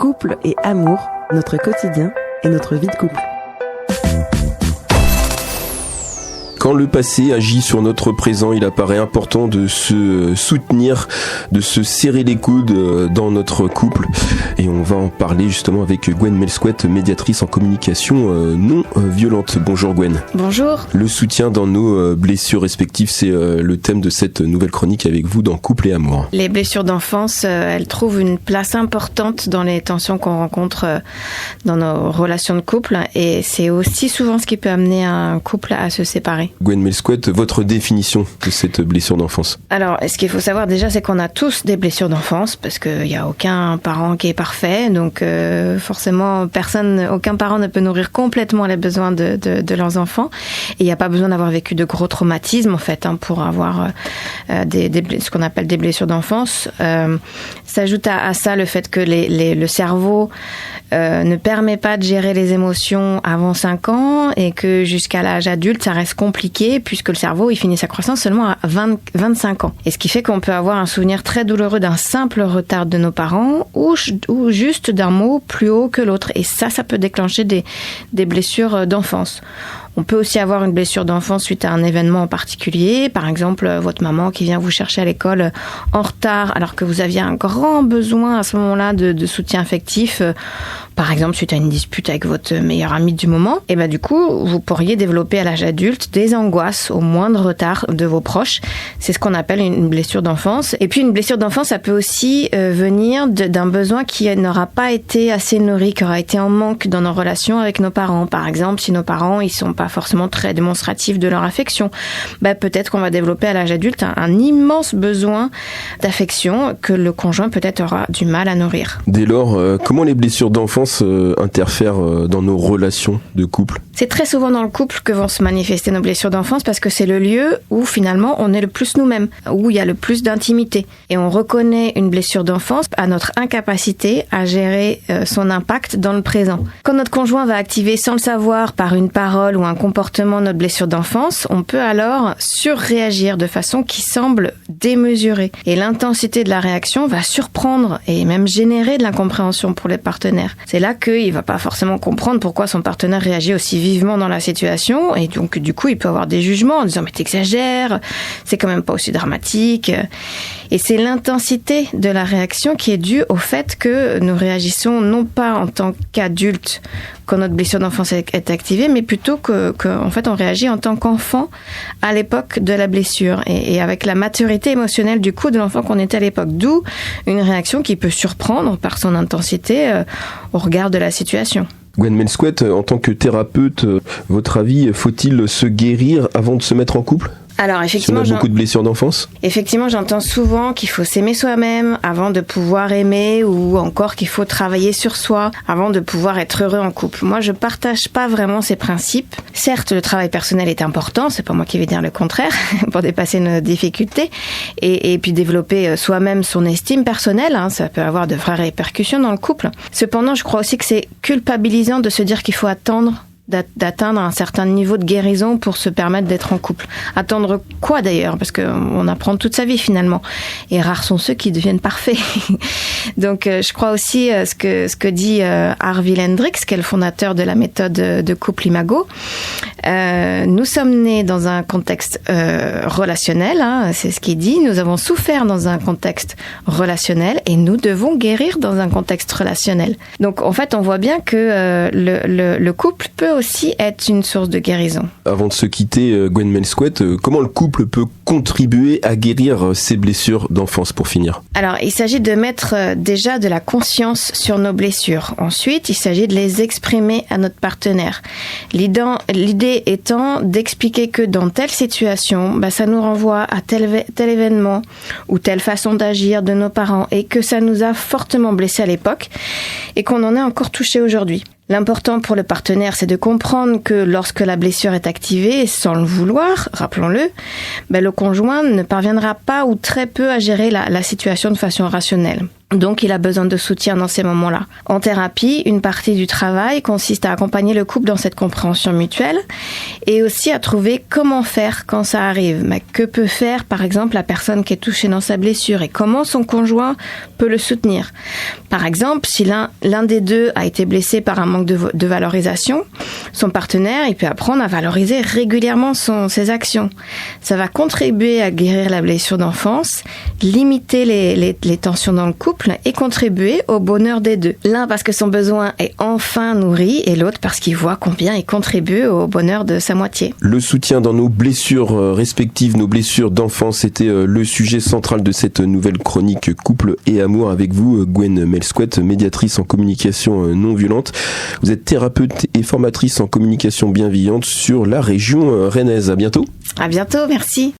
Couple et amour, notre quotidien et notre vie de couple. Quand le passé agit sur notre présent, il apparaît important de se soutenir, de se serrer les coudes dans notre couple. Et on va en parler justement avec Gwen Melsquet, médiatrice en communication non violente. Bonjour Gwen. Bonjour. Le soutien dans nos blessures respectives, c'est le thème de cette nouvelle chronique avec vous dans Couple et Amour. Les blessures d'enfance, elles trouvent une place importante dans les tensions qu'on rencontre dans nos relations de couple. Et c'est aussi souvent ce qui peut amener un couple à se séparer. Gwen Melsquet, votre définition de cette blessure d'enfance? Alors, ce qu'il faut savoir déjà, c'est qu'on a tous des blessures d'enfance, parce qu'il n'y a aucun parent qui est parfait, donc forcément, aucun parent ne peut nourrir complètement les besoins de leurs enfants. Et il n'y a pas besoin d'avoir vécu de gros traumatismes, en fait, pour avoir ce qu'on appelle des blessures d'enfance. S'ajoute à ça le fait que le cerveau ne permet pas de gérer les émotions avant 5 ans et que jusqu'à l'âge adulte, ça reste compliqué puisque le cerveau, il finit sa croissance seulement à 25 ans. Et ce qui fait qu'on peut avoir un souvenir très douloureux d'un simple retard de nos parents ou juste d'un mot plus haut que l'autre. Et ça peut déclencher des blessures d'enfance. On peut aussi avoir une blessure d'enfance suite à un événement en particulier. Par exemple, votre maman qui vient vous chercher à l'école en retard alors que vous aviez un grand besoin à ce moment-là de soutien affectif. Par exemple, suite à une dispute avec votre meilleur ami du moment. Et du coup, vous pourriez développer à l'âge adulte des angoisses au moindre retard de vos proches. C'est ce qu'on appelle une blessure d'enfance. Et puis, une blessure d'enfance, ça peut aussi venir d'un besoin qui n'aura pas été assez nourri, qui aura été en manque dans nos relations avec nos parents. Par exemple, si nos parents, ils sont pas forcément très démonstratifs de leur affection, peut-être qu'on va développer à l'âge adulte un immense besoin d'affection que le conjoint peut-être aura du mal à nourrir. Dès lors, comment les blessures d'enfance interfèrent dans nos relations de couple? C'est très souvent dans le couple que vont se manifester nos blessures d'enfance parce que c'est le lieu où finalement on est le plus nous-mêmes, où il y a le plus d'intimité. Et on reconnaît une blessure d'enfance à notre incapacité à gérer son impact dans le présent. Quand notre conjoint va activer sans le savoir par une parole ou un comportement notre blessure d'enfance, on peut alors surréagir de façon qui semble démesurée. Et l'intensité de la réaction va surprendre et même générer de l'incompréhension pour les partenaires. C'est là qu'il va pas forcément comprendre pourquoi son partenaire réagit aussi vivement dans la situation et donc du coup il peut avoir des jugements en disant mais t'exagères, c'est quand même pas aussi dramatique. Et c'est l'intensité de la réaction qui est due au fait que nous réagissons non pas en tant qu'adultes quand notre blessure d'enfance est activée, mais plutôt en fait on réagit en tant qu'enfant à l'époque de la blessure et avec la maturité émotionnelle du coup de l'enfant qu'on était à l'époque. D'où une réaction qui peut surprendre par son intensité au regard de la situation. Gwen Melsquet, en tant que thérapeute, votre avis, faut-il se guérir avant de se mettre en couple ? Alors effectivement, si on a beaucoup de blessures d'enfance. Effectivement, j'entends souvent qu'il faut s'aimer soi-même avant de pouvoir aimer ou encore qu'il faut travailler sur soi avant de pouvoir être heureux en couple. Moi, je partage pas vraiment ces principes. Certes, le travail personnel est important, c'est pas moi qui vais dire le contraire, pour dépasser nos difficultés et puis développer soi-même son estime personnelle, ça peut avoir de vraies répercussions dans le couple. Cependant, je crois aussi que c'est culpabilisant de se dire qu'il faut attendre d'atteindre un certain niveau de guérison pour se permettre d'être en couple. Attendre quoi d'ailleurs? Parce qu'on apprend toute sa vie finalement. Et rares sont ceux qui deviennent parfaits. Donc je crois aussi ce que dit Harvey Hendricks, qui est le fondateur de la méthode de couple Imago. Nous sommes nés dans un contexte relationnel, c'est ce qu'il dit. Nous avons souffert dans un contexte relationnel et nous devons guérir dans un contexte relationnel. Donc en fait, on voit bien que le couple peut aussi être une source de guérison. Avant de se quitter, Gwen Melsquet, comment le couple peut contribuer à guérir ses blessures d'enfance pour finir? Alors, il s'agit de mettre déjà de la conscience sur nos blessures. Ensuite, il s'agit de les exprimer à notre partenaire. L'idée étant d'expliquer que dans telle situation, ça nous renvoie à tel événement ou telle façon d'agir de nos parents et que ça nous a fortement blessés à l'époque et qu'on en est encore touché aujourd'hui. L'important pour le partenaire, c'est de comprendre que lorsque la blessure est activée, sans le vouloir, rappelons-le, le conjoint ne parviendra pas ou très peu à gérer la situation de façon rationnelle. Donc, il a besoin de soutien dans ces moments-là. En thérapie, une partie du travail consiste à accompagner le couple dans cette compréhension mutuelle et aussi à trouver comment faire quand ça arrive. Mais que peut faire, par exemple, la personne qui est touchée dans sa blessure et comment son conjoint peut le soutenir. Par exemple, si l'un des deux a été blessé par un manque de valorisation, son partenaire, il peut apprendre à valoriser régulièrement ses actions. Ça va contribuer à guérir la blessure d'enfance, limiter les tensions dans le couple et contribuer au bonheur des deux. L'un parce que son besoin est enfin nourri et l'autre parce qu'il voit combien il contribue au bonheur de sa moitié. Le soutien dans nos blessures respectives, nos blessures d'enfance, c'était le sujet central de cette nouvelle chronique Couple et Amour avec vous, Gwen Melsquet, médiatrice en communication non violente. Vous êtes thérapeute et formatrice en communication bienveillante sur la région rennaise. À bientôt. À bientôt, merci.